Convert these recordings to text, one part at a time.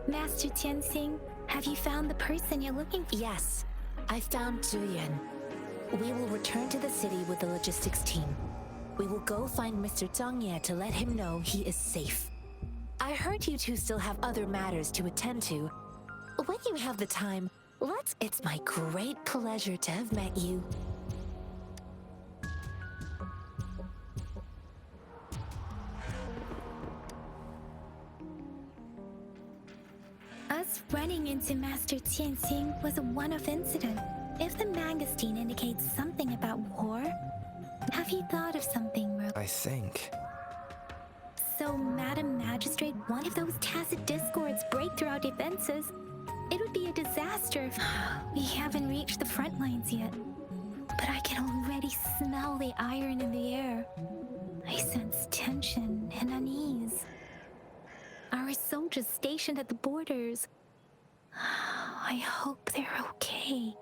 Master Tianxing, have you found the person you're looking for? Yes, I found Jiyan. We will return to the city with the logistics team. We will go find Mr. Zhang Ye to let him know he is safe. I heard you two still have other matters to attend to. When you have the time, let's... It's my great pleasure to have met you. Us running into Master Tianxing was a one-off incident. If the magazine indicates something about war, have you thought of something, Ro? I think. So, Madam Magistrate, one of those tacit discords break through our defenses. It would be a disaster if we haven't reached the front lines yet. But I can already smell the iron in the air. I sense tension and unease. Our soldiers stationed at the borders. I hope they're okay.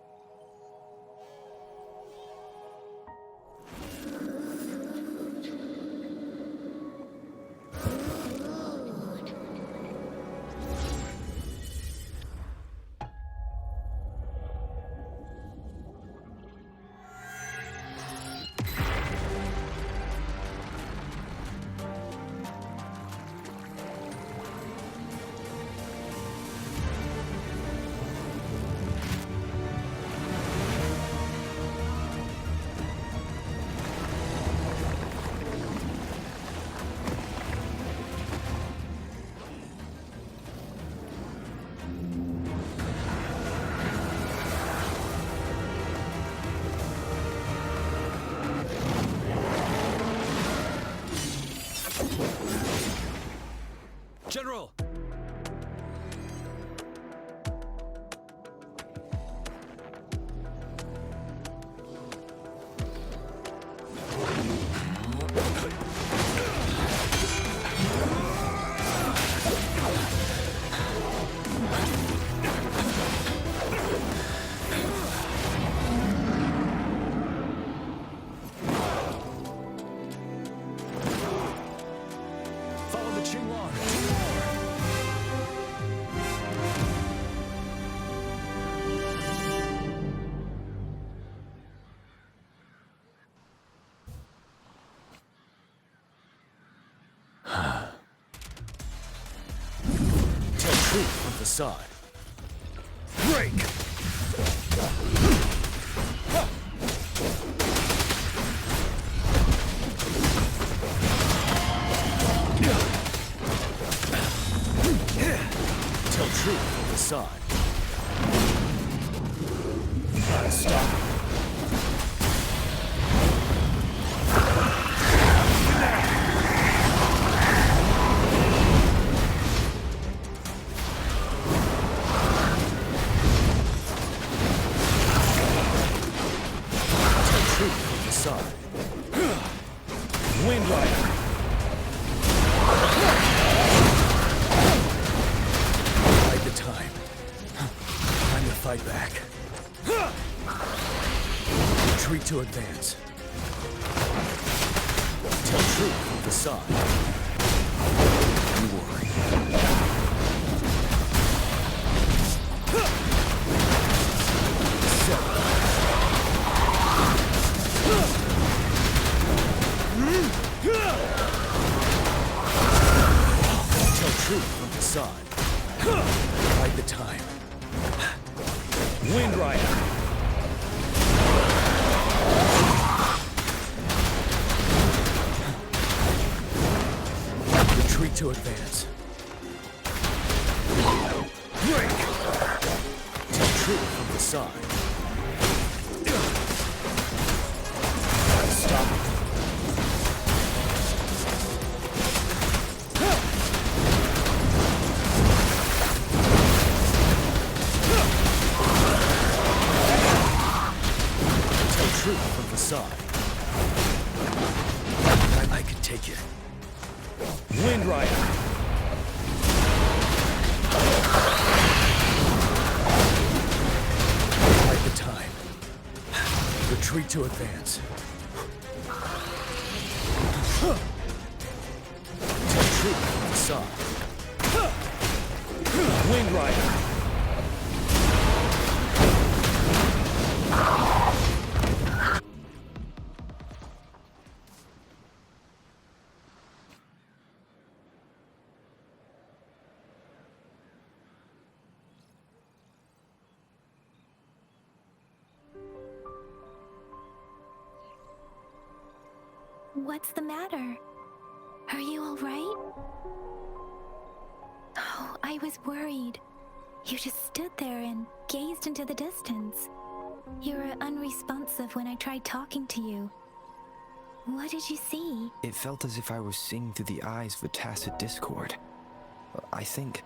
General! Follow the Qinglong! Tell truth from the side. Break! Tell truth from the side. Stop. Side. Wind Rider. Bide the time. Time to fight back. Retreat to advance. Tell truth from the side. You worry. Tell truth from the side. Bide the time. Wind Rider. Retreat to advance. Break. Tell truth from the side. Stop. Truth from the side. I can take it. Wind Rider. Bide the time. Retreat to advance. Tell truth from the side. Wind Rider! What's the matter? Are you all right? Oh, I was worried. You just stood there and gazed into the distance. You were unresponsive when I tried talking to you. What did you see? It felt as if I was seeing through the eyes of a tacit discord. I think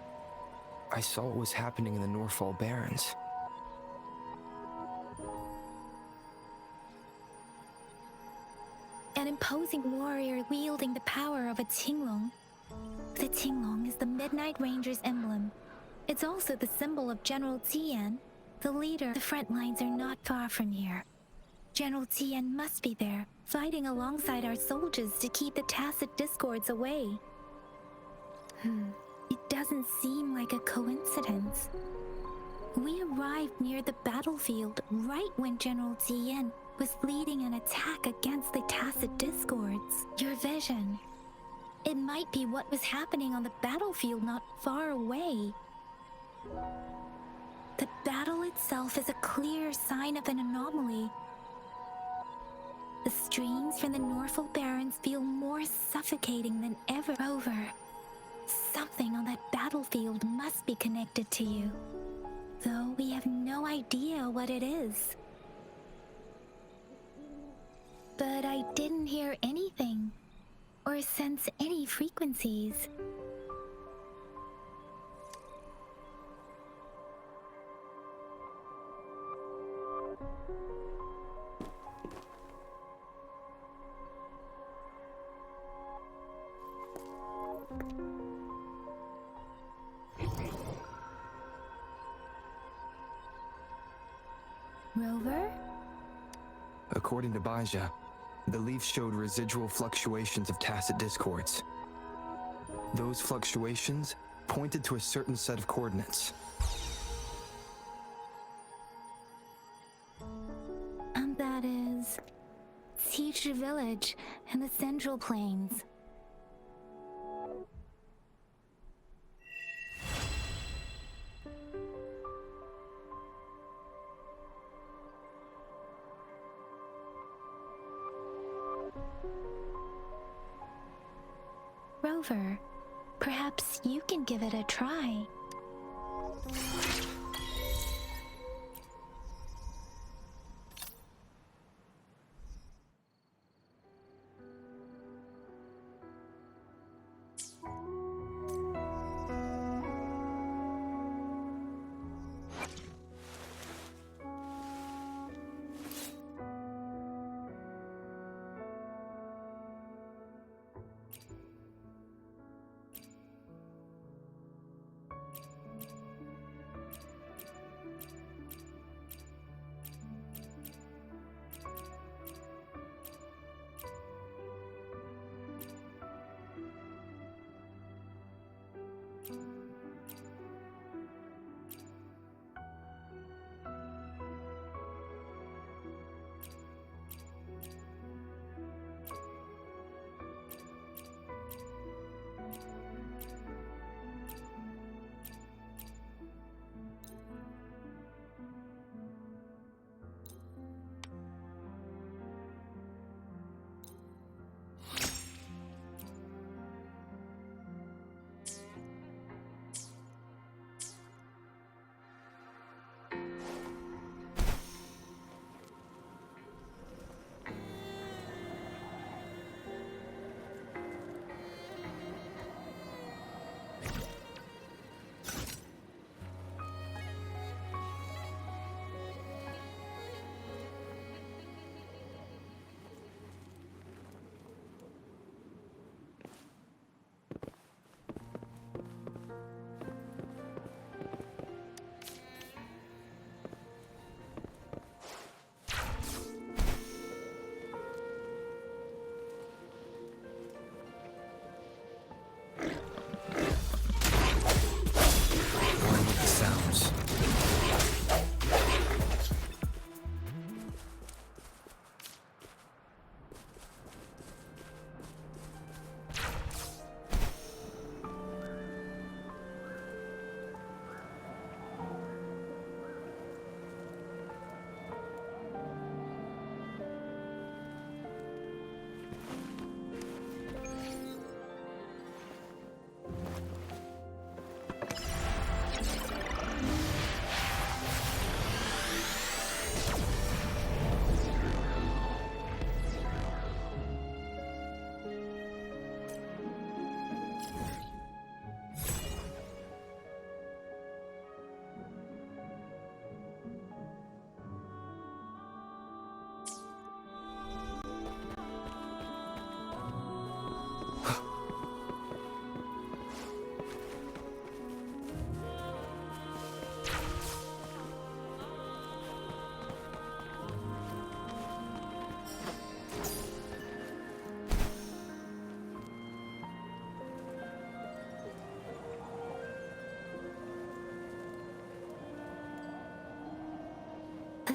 I saw what was happening in the Norfall Barrens. An imposing warrior wielding the power of a Tinglong. The Tinglong is the Midnight Ranger's emblem. It's also the symbol of General Jiyan, the leader. The front lines are not far from here. General Jiyan must be there, fighting alongside our soldiers to keep the tacit discords away. It doesn't seem like a coincidence. We arrived near the battlefield right when General Jiyan was leading an attack against the tacit discords. Your vision. It might be what was happening on the battlefield not far away. The battle itself is a clear sign of an anomaly. The streams from the Norfall Barrens feel more suffocating than ever. Rover, something on that battlefield must be connected to you, though we have no idea what it is. But I didn't hear anything, or sense any frequencies. Rover? According to Baja, the leaf showed residual fluctuations of tacit discords. Those fluctuations pointed to a certain set of coordinates. And that is Siege Village in the Central Plains. Rover, perhaps you can give it a try.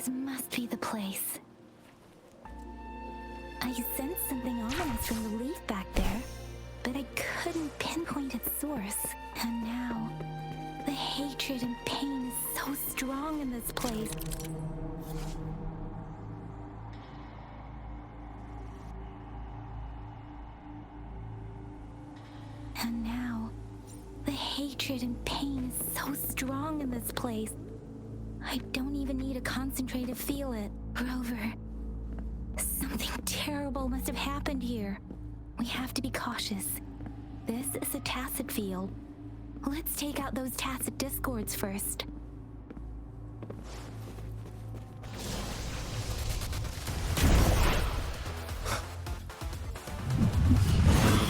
This must be the place. I sensed something ominous from the leaf back there, but I couldn't pinpoint its source. And now, the hatred and pain is so strong in this place. And now, the hatred and pain is so strong in this place. I don't even need a concentrate to feel it. Rover, something terrible must have happened here. We have to be cautious. This is a tacit field. Let's take out those tacit discords first.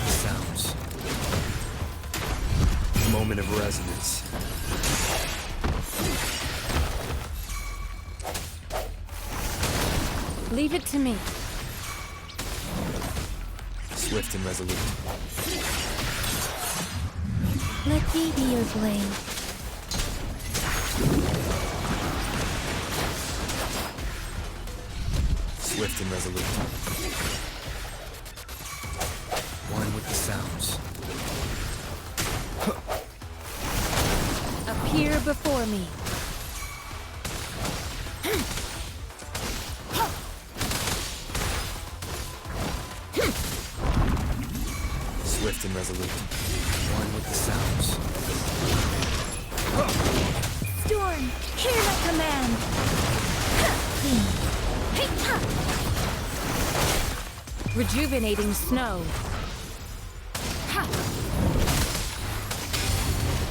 Sounds. Moment of resonance. Leave it to me. Swift and resolute. Let me be your blade. Swift and resolute. One with the sounds. Appear before me. Swift and resolute. One with the sounds. Storm, hear my command. Rejuvenating snow.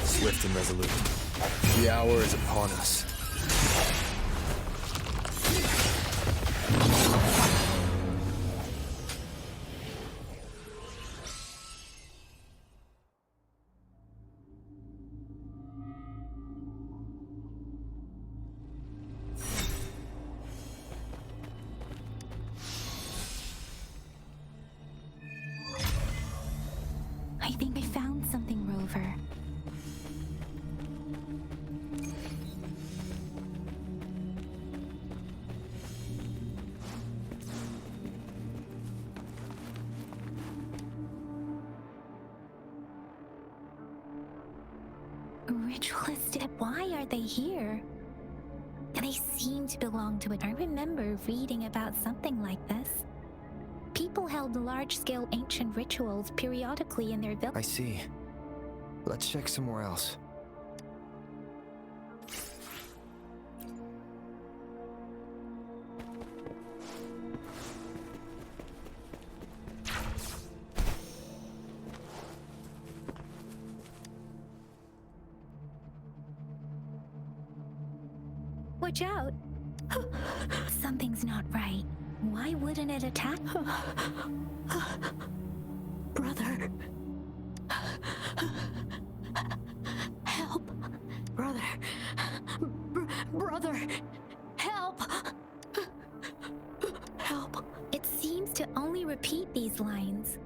Swift and resolute. The hour is upon us. I think I found something, Rover. Ritualistic. Why are they here? They seem to belong to it. I remember reading about something like this. People held large-scale ancient rituals periodically in their village. I see. Let's check somewhere else. Watch out! Something's not right. Why wouldn't it attack? Brother. Help. Brother. Brother. Help. Help. It seems to only repeat these lines.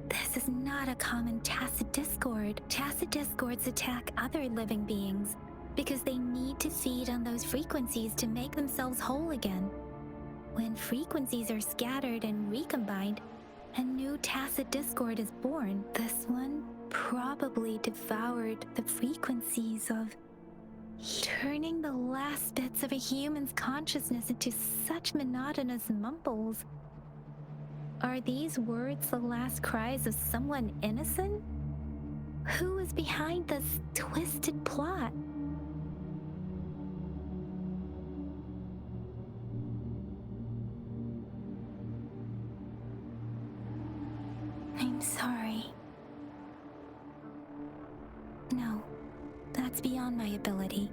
This is not a common tacit discord. Tacit discords attack other living beings because they need to feed on those frequencies to make themselves whole again. When frequencies are scattered and recombined, a new tacit discord is born. This one probably devoured the frequencies of turning the last bits of a human's consciousness into such monotonous mumbles. Are these words the last cries of someone innocent? Who is behind this twisted plot? I'm sorry. No, that's beyond my ability.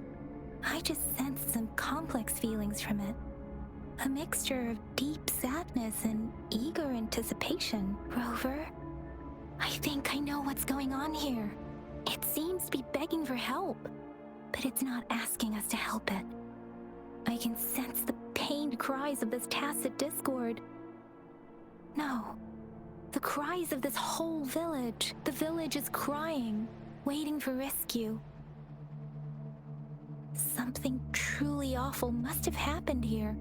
I just sensed some complex feelings from it. A mixture of deep sadness and eager anticipation. Rover, I think I know what's going on here. It seems to be begging for help, but it's not asking us to help it. I can sense the pained cries of this tacit discord. No. The cries of this whole village. The village is crying, waiting for rescue. Something truly awful must have happened here.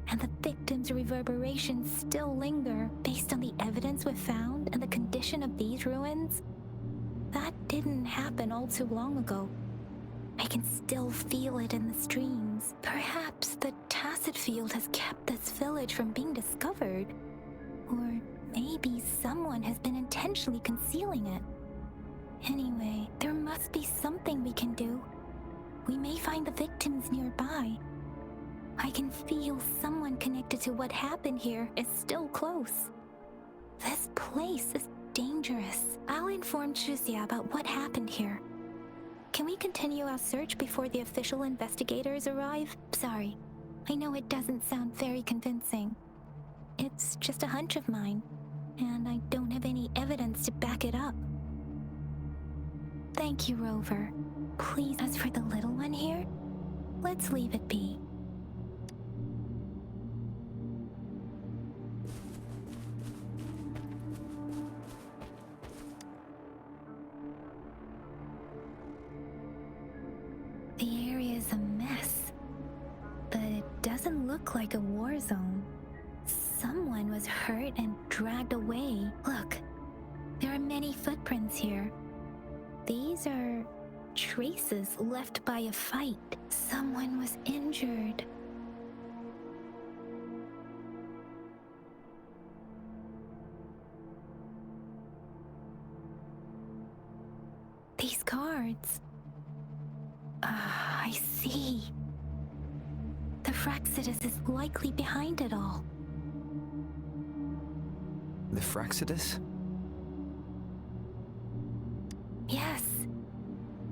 And the victims' reverberations still linger based on the evidence we've found and the condition of these ruins. That didn't happen all too long ago. I can still feel it in the streams. Perhaps the tacit field has kept this village from being discovered. Or maybe someone has been intentionally concealing it. Anyway, there must be something we can do. We may find the victims nearby. I can feel someone connected to what happened here is still close. This place is dangerous. I'll inform Chuzia about what happened here. Can we continue our search before the official investigators arrive? Sorry, I know it doesn't sound very convincing. It's just a hunch of mine, and I don't have any evidence to back it up. Thank you, Rover. Please, as for the little one here, let's leave it be. The area is a mess, but it doesn't look like a war zone. Someone was hurt and dragged away. Look, there are many footprints here. These are traces left by a fight. Someone was injured. These cards. I see. The Fraxidus is likely behind it all. The Fraxidus? Yes.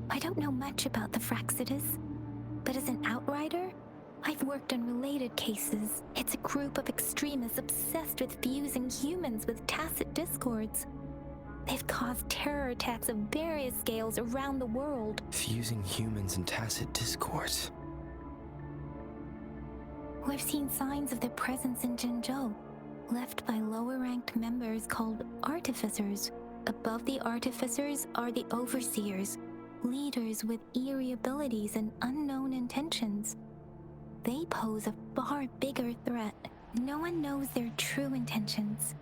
I don't know much about the Fraxidus, but as an outrider, I've worked on related cases. It's a group of extremists obsessed with fusing humans with tacit discords. They've caused terror attacks of various scales around the world. Fusing humans and tacit discords. We've seen signs of their presence in Jinzhou, left by lower-ranked members called artificers. Above the artificers are the overseers, leaders with eerie abilities and unknown intentions. They pose a far bigger threat. No one knows their true intentions.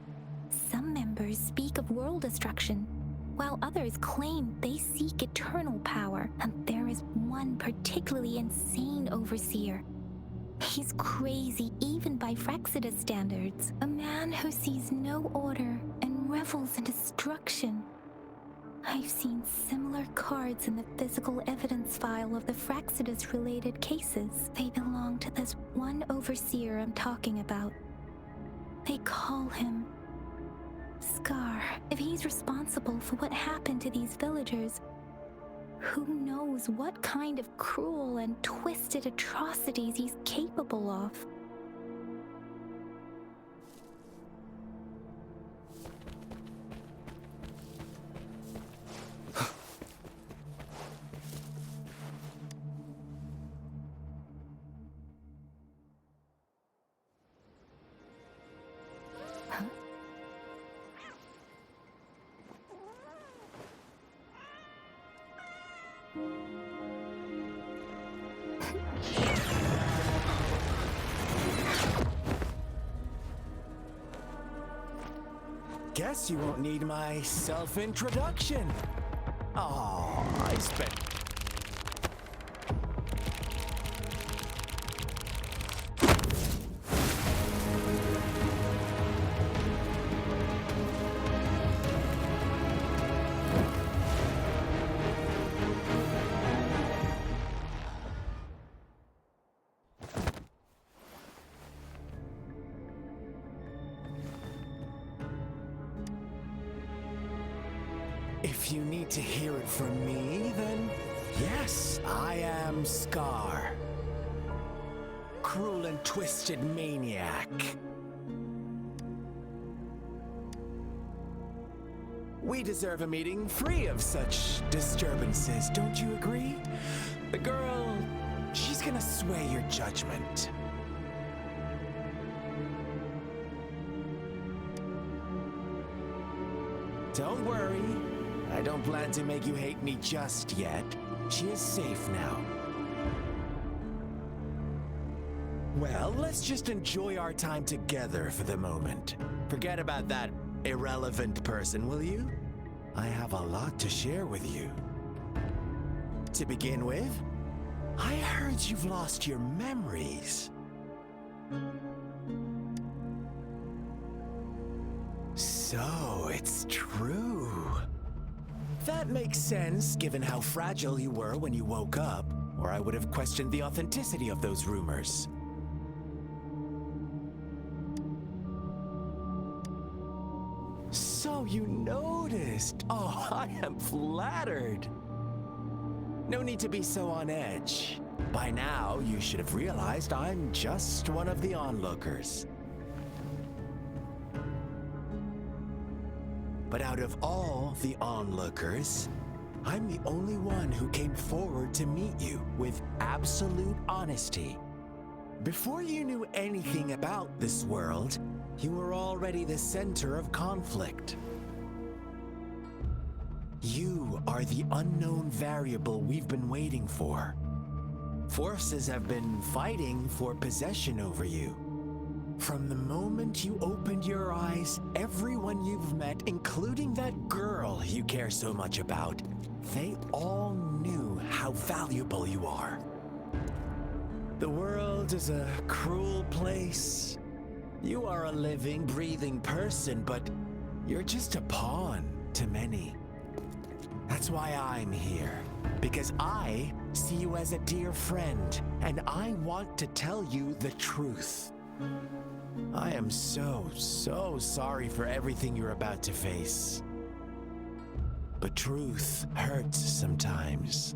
Some members speak of world destruction, while others claim they seek eternal power. And there is one particularly insane overseer. He's crazy even by Fraxidus standards. A man who sees no order and revels in destruction. I've seen similar cards in the physical evidence file of the Fraxidus-related cases. They belong to this one overseer I'm talking about. They call him Scar. If he's responsible for what happened to these villagers, who knows what kind of cruel and twisted atrocities he's capable of? Guess you won't need my self-introduction. Oh, I spent... If you need to hear it from me, then yes, I am Scar. Cruel and twisted maniac. We deserve a meeting free of such disturbances, don't you agree? The girl, she's gonna sway your judgment. Don't worry. I don't plan to make you hate me just yet. She is safe now. Well, let's just enjoy our time together for the moment. Forget about that irrelevant person, will you? I have a lot to share with you. To begin with, I heard you've lost your memories. So, it's true. That makes sense, given how fragile you were when you woke up, or I would have questioned the authenticity of those rumors. So you noticed. Oh, I am flattered. No need to be so on edge. By now, you should have realized I'm just one of the onlookers. But out of all the onlookers, I'm the only one who came forward to meet you with absolute honesty. Before you knew anything about this world, you were already the center of conflict. You are the unknown variable we've been waiting for. Forces have been fighting for possession over you. From the moment you opened your eyes, everyone you've met, including that girl you care so much about, they all knew how valuable you are. The world is a cruel place. You are a living, breathing person, but you're just a pawn to many. That's why I'm here, because I see you as a dear friend, and I want to tell you the truth. I am so sorry for everything you're about to face. But truth hurts sometimes.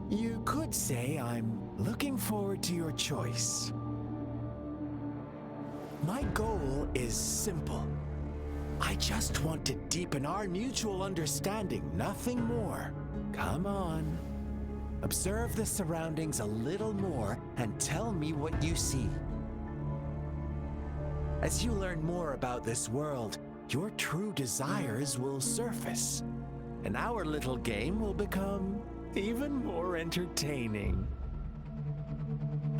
You could say I'm looking forward to your choice. My goal is simple. I just want to deepen our mutual understanding, nothing more. Come on. Observe the surroundings a little more and tell me what you see. As you learn more about this world, your true desires will surface, and our little game will become even more entertaining.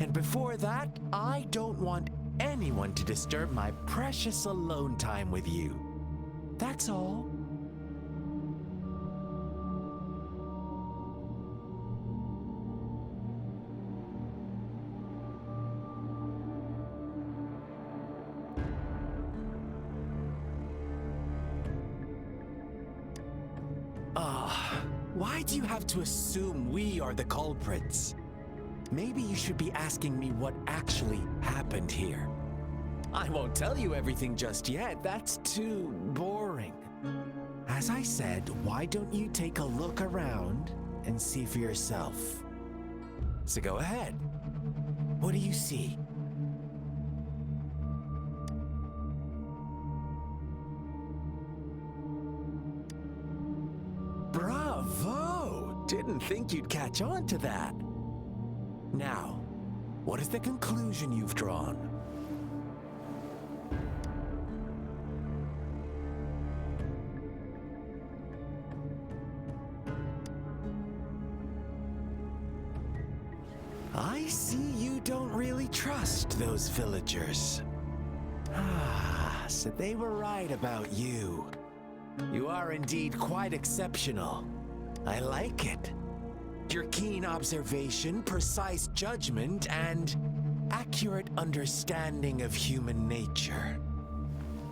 And before that, I don't want anyone to disturb my precious alone time with you. That's all. Why do you have to assume we are the culprits? Maybe you should be asking me what actually happened here. I won't tell you everything just yet. That's too boring. As I said, why don't you take a look around and see for yourself? So go ahead. What do you see? Bravo! Didn't think you'd catch on to that. Now, what is the conclusion you've drawn? I see you don't really trust those villagers. So they were right about you. You are indeed quite exceptional. I like it. Your keen observation, precise judgment, and accurate understanding of human nature.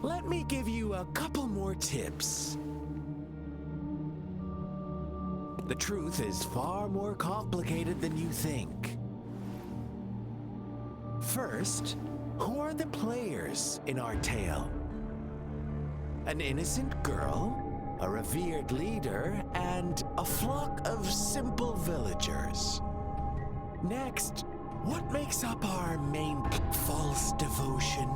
Let me give you a couple more tips. The truth is far more complicated than you think. First, who are the players in our tale? An innocent girl, a revered leader, and a flock of simple villagers. Next, what makes up our main false devotion,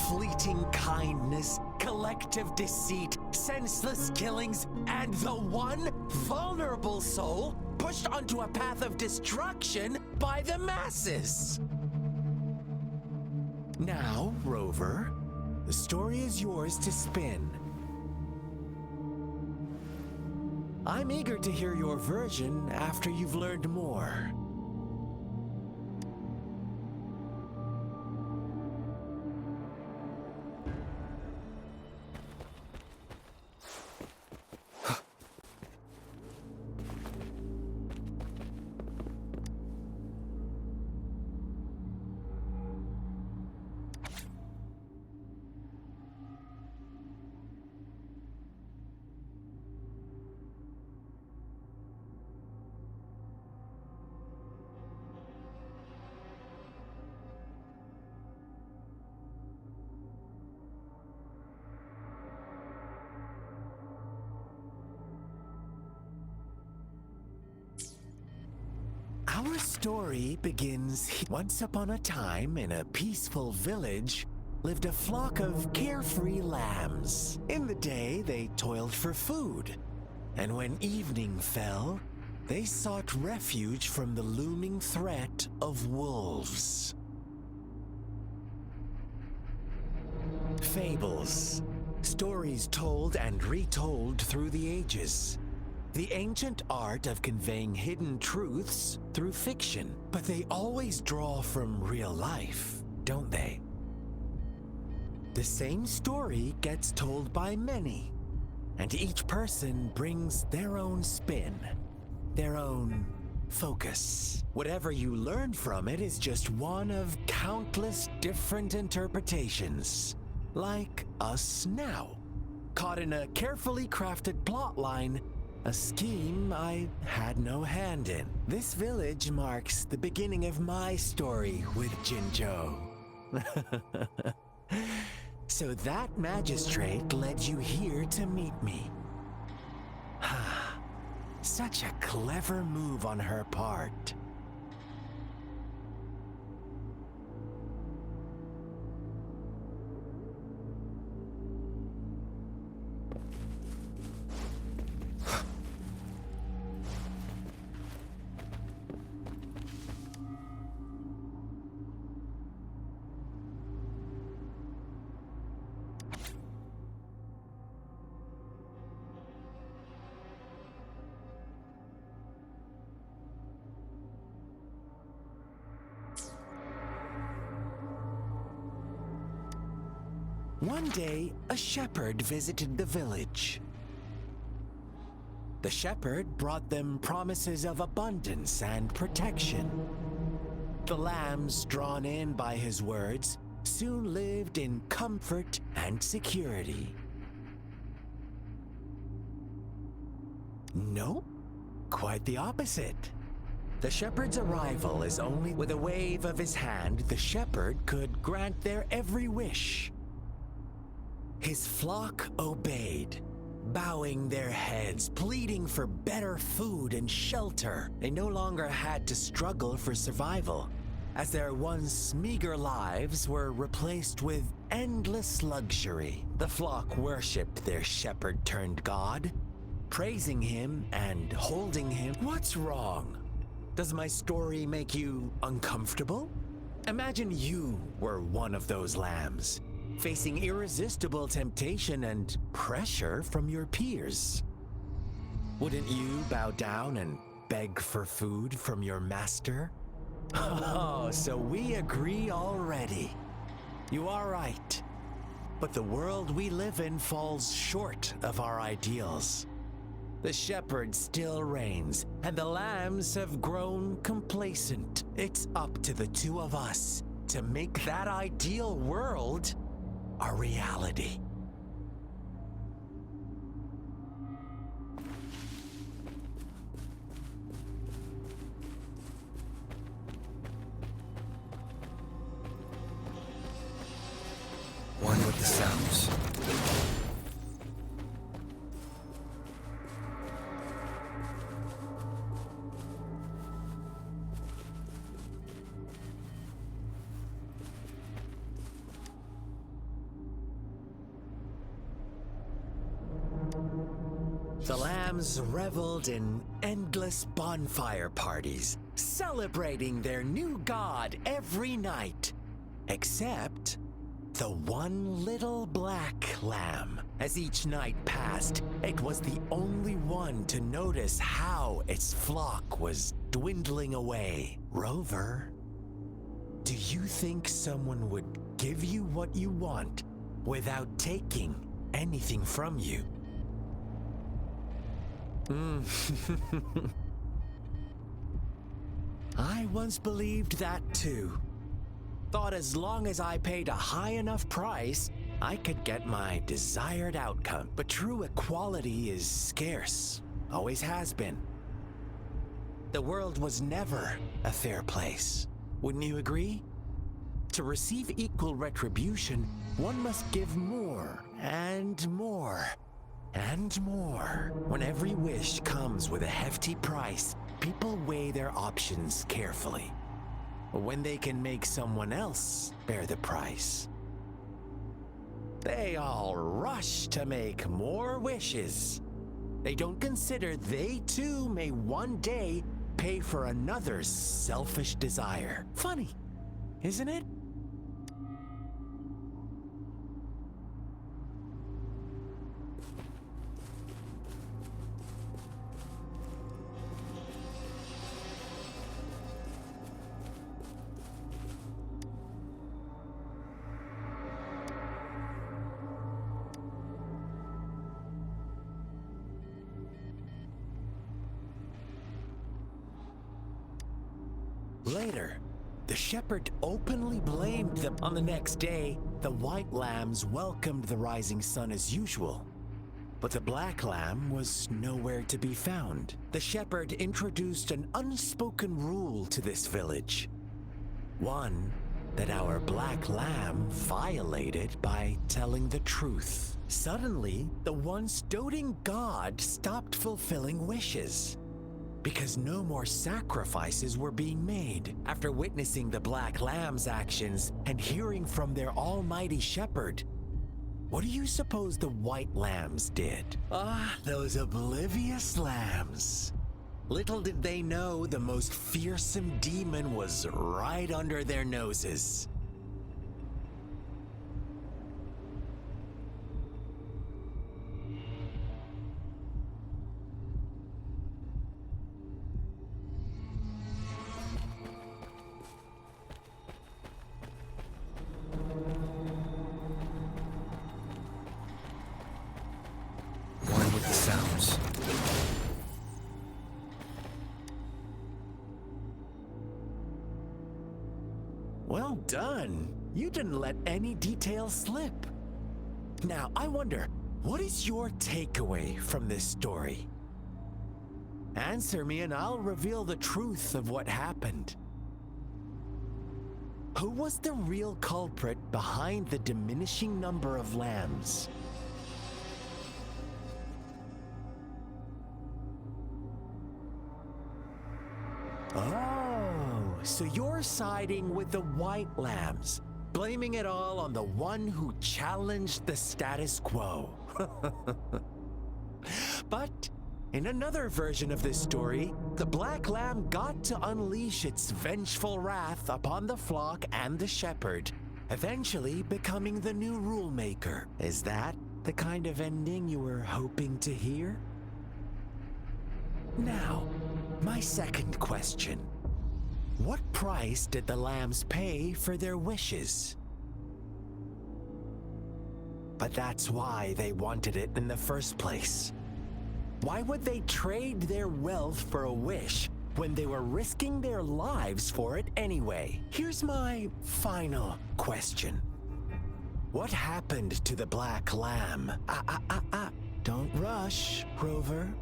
fleeting kindness, collective deceit, senseless killings, and the one vulnerable soul pushed onto a path of destruction by the masses? Now, Rover, The story is yours to spin. I'm eager to hear your version after you've learned more. Our story begins once upon a time in a peaceful village lived a flock of carefree lambs. In the day, they toiled for food, and when evening fell, they sought refuge from the looming threat of wolves. Fables, stories told and retold through the ages. The ancient art of conveying hidden truths through fiction, but they always draw from real life, don't they? The same story gets told by many, and each person brings their own spin, their own focus. Whatever you learn from it is just one of countless different interpretations, like us now, caught in a carefully crafted plotline. A scheme I had no hand in. This village marks the beginning of my story with Jinzhou. So that magistrate led you here to meet me. Such a clever move on her part. One day, a shepherd visited the village. The shepherd brought them promises of abundance and protection. The lambs, drawn in by his words, soon lived in comfort and security. No, quite the opposite. The shepherd's arrival is only with a wave of his hand the shepherd could grant their every wish. His flock obeyed, bowing their heads, pleading for better food and shelter. They no longer had to struggle for survival, as their once meager lives were replaced with endless luxury. The flock worshipped their shepherd-turned-god, praising him and holding him. What's wrong? Does my story make you uncomfortable? Imagine you were one of those lambs, facing irresistible temptation and pressure from your peers. Wouldn't you bow down and beg for food from your master? Oh, so we agree already. You are right. But the world we live in falls short of our ideals. The shepherd still reigns, and the lambs have grown complacent. It's up to the two of us to make that ideal world a reality. One with the sounds. The lambs reveled in endless bonfire parties, celebrating their new god every night. Except The one little black lamb. As each night passed, it was the only one to notice how its flock was dwindling away. Rover, do you think someone would give you what you want without taking anything from you? I once believed that too. Thought as long as I paid a high enough price, I could get my desired outcome. But true equality is scarce, always has been. The world was never a fair place. Wouldn't you agree? To receive equal retribution, one must give more and more and more. When every wish comes with a hefty price, people weigh their options carefully. When they can make someone else bear the price, they all rush to make more wishes. They don't consider they too may one day pay for another's selfish desire. Funny, isn't it? Later, the shepherd openly blamed them. On the next day, the white lambs welcomed the rising sun as usual, but the black lamb was nowhere to be found. The shepherd introduced an unspoken rule to this village. One that our black lamb violated by telling the truth. Suddenly, the once doting god stopped fulfilling wishes, because no more sacrifices were being made. After witnessing the black lamb's actions and hearing from their almighty shepherd, what do you suppose the white lambs did? Those oblivious lambs. Little did they know the most fearsome demon was right under their noses. One with the sounds. Well done. You didn't let any details slip. Now, I wonder, what is your takeaway from this story? Answer me and I'll reveal the truth of what happened. Who was the real culprit behind the diminishing number of lambs? Oh, so you're siding with the white lambs, blaming it all on the one who challenged the status quo. But in another version of this story, the black lamb got to unleash its vengeful wrath upon the flock and the shepherd, eventually becoming the new rule maker. Is that the kind of ending you were hoping to hear? Now, my second question. What price did the lambs pay for their wishes? But that's why they wanted it in the first place. Why would they trade their wealth for a wish when they were risking their lives for it anyway? Here's my final question. What happened to the black lamb? Don't rush, Rover.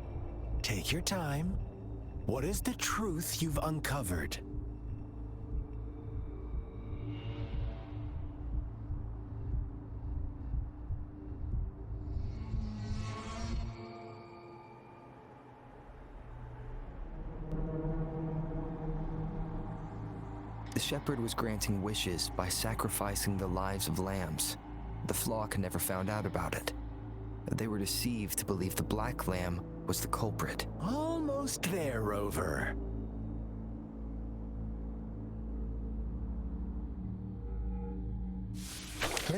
Take your time. What is the truth you've uncovered? The shepherd was granting wishes by sacrificing the lives of lambs. The flock never found out about it. They were deceived to believe the black lamb was the culprit. Almost there, Rover.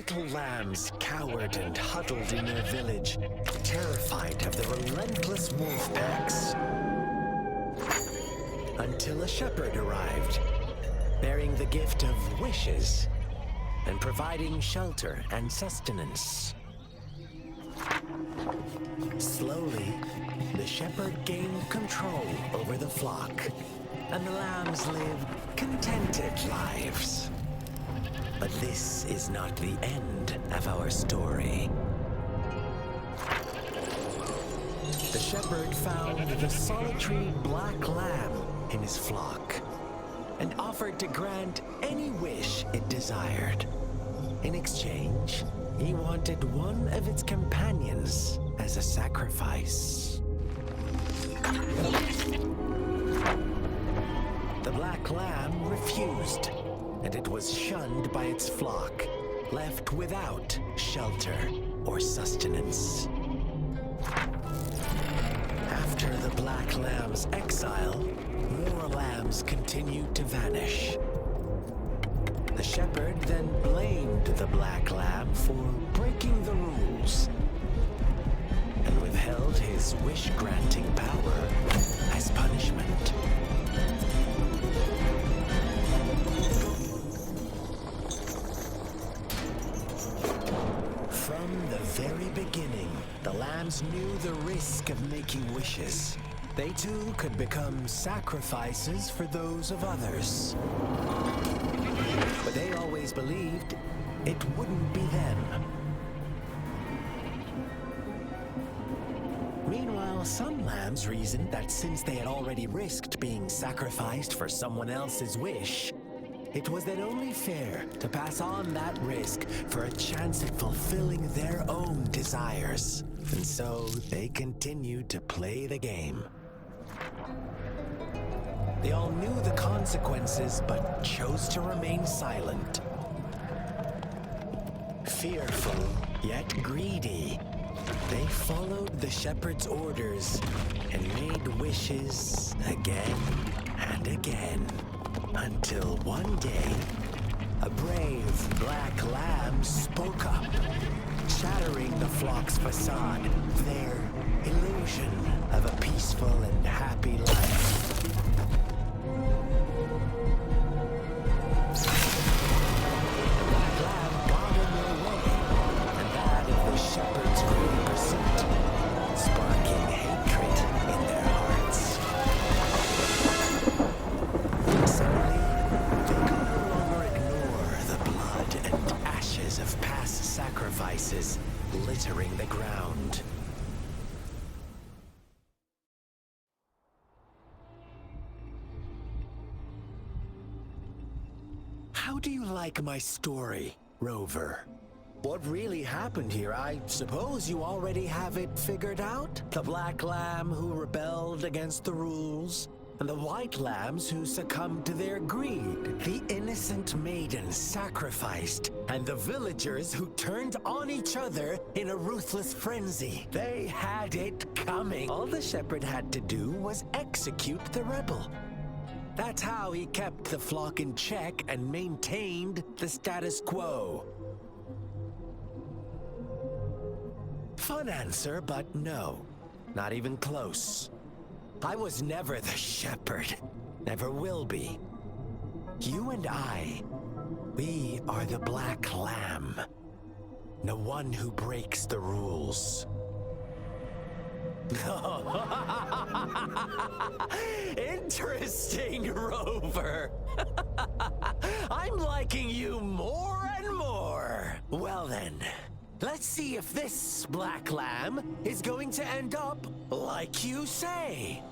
little lambs cowered and huddled in their village, terrified of the relentless wolf packs. Until a shepherd arrived, bearing the gift of wishes and providing shelter and sustenance. Slowly, the shepherd gained control over the flock, and the lambs lived contented lives. But this is not the end of our story. The shepherd found the solitary black lamb in his flock and offered to grant any wish it desired. In exchange, he wanted one of its companions as a sacrifice. The black lamb refused, and it was shunned by its flock, left without shelter or sustenance. After the black lamb's exile, more lambs continued to vanish. The shepherd then blamed the black lamb for breaking the rules and withheld his wish-granting power as punishment. From the very beginning, the lambs knew the risk of making wishes. They too could become sacrifices for those of others. But they always believed it wouldn't be them. Meanwhile, some lambs reasoned that since they had already risked being sacrificed for someone else's wish, it was then only fair to pass on that risk for a chance at fulfilling their own desires. And so they continued to play the game. They all knew the consequences, but chose to remain silent. Fearful, yet greedy, they followed the shepherd's orders and made wishes again and again. Until one day, a brave black lamb spoke up, shattering the flock's facade, their illusion of a peaceful and happy life. The black lamb got in their way, and that of the shepherd's great pursuit, sparking hatred in their hearts. Suddenly, they could no longer ignore the blood and ashes of past sacrifices littering the ground. How do you like my story, Rover? What really happened here? I suppose you already have it figured out? The black lamb who rebelled against the rules, and the white lambs who succumbed to their greed. The innocent maidens sacrificed, and the villagers who turned on each other in a ruthless frenzy. They had it coming. All the shepherd had to do was execute the rebel. That's how he kept the flock in check and maintained the status quo. Fun answer, but no. Not even close. I was never the shepherd. Never will be. You and I, we are the black lamb. The one who breaks the rules. Interesting, Rover. I'm liking you more and more. Well then, let's see if this black lamb is going to end up like you say.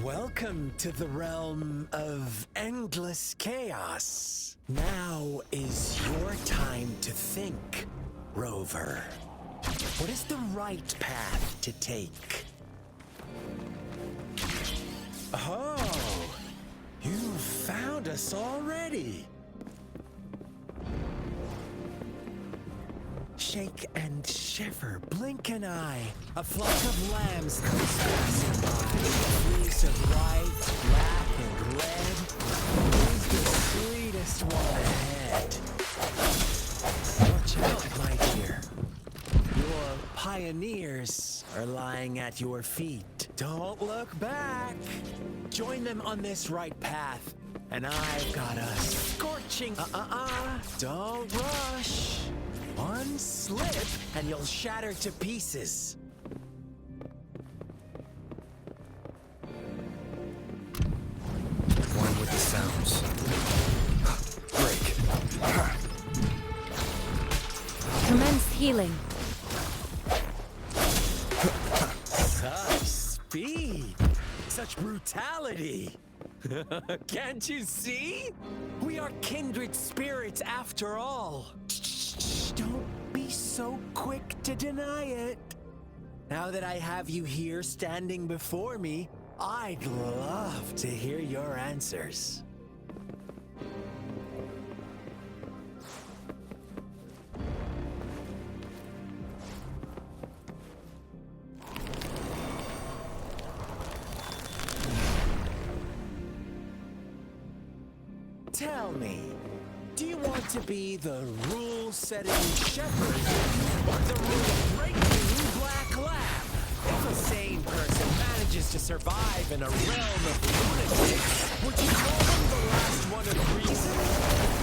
Welcome to the realm of endless chaos. Now is your time to think, Rover. What is the right path to take? Oh, you found us already. Shake and shiver, blink an eye. A flock of lambs comes passing by. Fleece of white, black, and red. Who's the sweetest one ahead? Watch out, my dear. Your pioneers are lying at your feet. Don't look back. Join them on this right path, and I've got a scorching Don't rush. One slip, and you'll shatter to pieces. One with the sounds. Break. Commence healing. Such speed! Such brutality! Can't you see? We are kindred spirits after all. Shh, don't be so quick to deny it. Now that I have you here standing before me, I'd love to hear your answers. Tell me, do you want to be the rule-setting shepherd or the rule-breaking black lamb? If a sane person manages to survive in a realm of lunatics, would you call them the last one of reason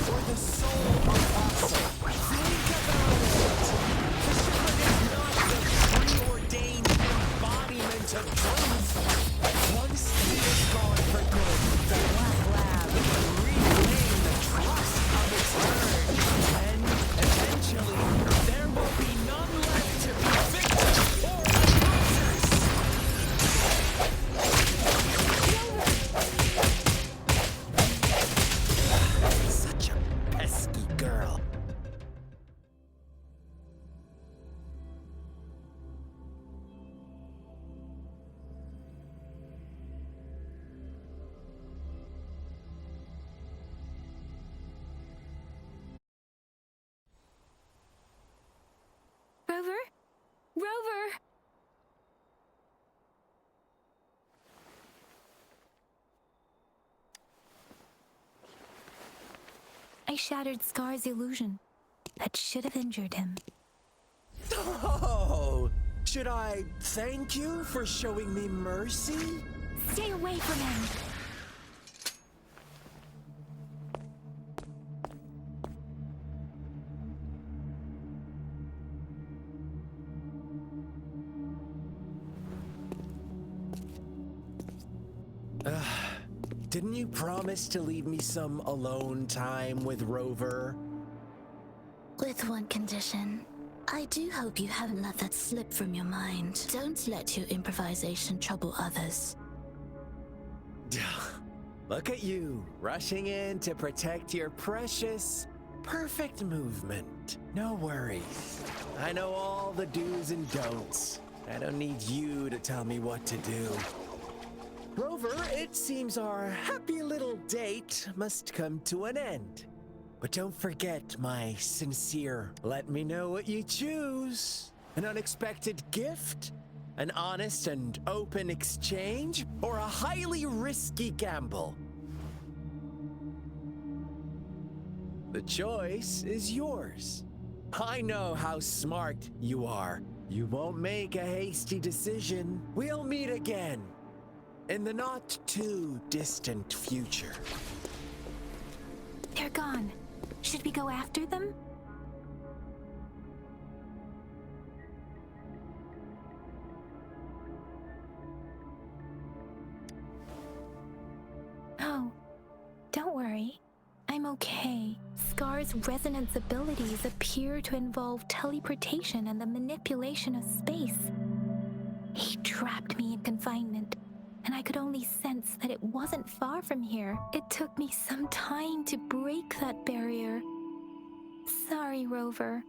or the soul apostle? Think about it. The shepherd is not the preordained embodiment of truth. Once he is gone for good, the black lamb will reclaim the trust of its herd, and eventually there will be none left to be victims or oppressors. Such a pesky girl. Rover? Rover! I shattered Scar's illusion. That should have injured him. Oh, should I thank you for showing me mercy? Stay away from him! Didn't you promise to leave me some alone time with Rover? With one condition. I do hope you haven't let that slip from your mind. Don't let your improvisation trouble others. Look at you, rushing in to protect your precious, perfect movement. No worries. I know all the do's and don'ts. I don't need you to tell me what to do. Rover, it seems our happy little date must come to an end. But don't forget my sincere, let me know what you choose. An unexpected gift? An honest and open exchange? Or a highly risky gamble? The choice is yours. I know how smart you are. You won't make a hasty decision. We'll meet again. In the not too distant future. They're gone. Should we go after them? Oh, don't worry. I'm okay. Scar's resonance abilities appear to involve teleportation and the manipulation of space. He trapped me in confinement, and I could only sense that it wasn't far from here. It took me some time to break that barrier. Sorry, Rover.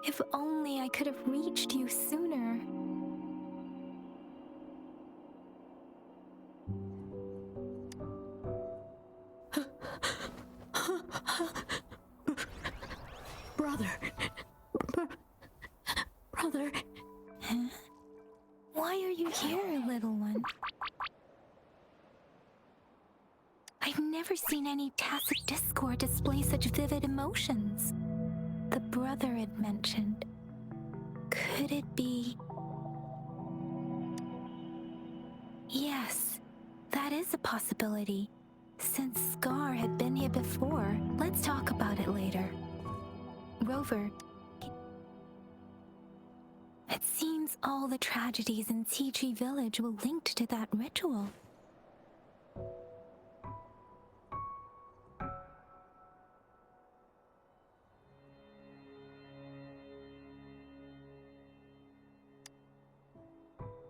If only I could have reached you sooner. Brother. Brother. Huh? Why are you here, little one? I've never seen any tacit discord display such vivid emotions. The brother had mentioned. Could it be? Yes, that is a possibility. Since Scar had been here before, let's talk about it later. Rover, it seems all the tragedies in Tea Tree Village were linked to that ritual.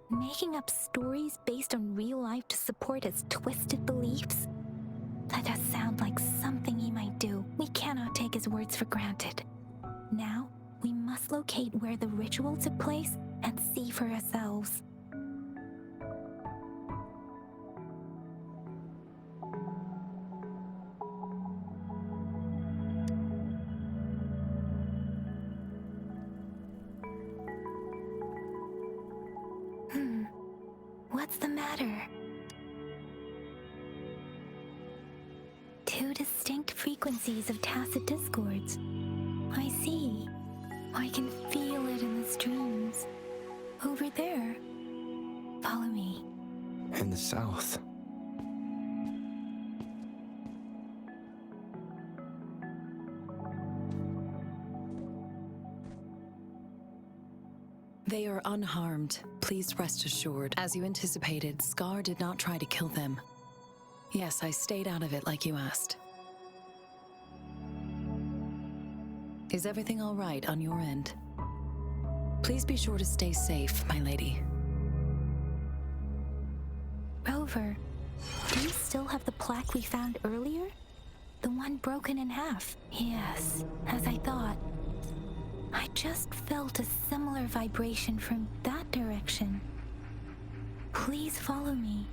Making up stories based on real life to support his twisted beliefs? That does sound like something he might do. We cannot take his words for granted. Now, we must locate where the ritual took place and see for ourselves. What's the matter? Two distinct frequencies of tacit discords. I see. I can feel it in the streams. Over there. Follow me. In the south. They are unharmed. Please rest assured. As you anticipated, Scar did not try to kill them. Yes, I stayed out of it like you asked. Is everything all right on your end? Please be sure to stay safe, my lady. Rover, do you still have the plaque we found earlier? The one broken in half? Yes, as I thought. I just felt a similar vibration from that direction. Please follow me.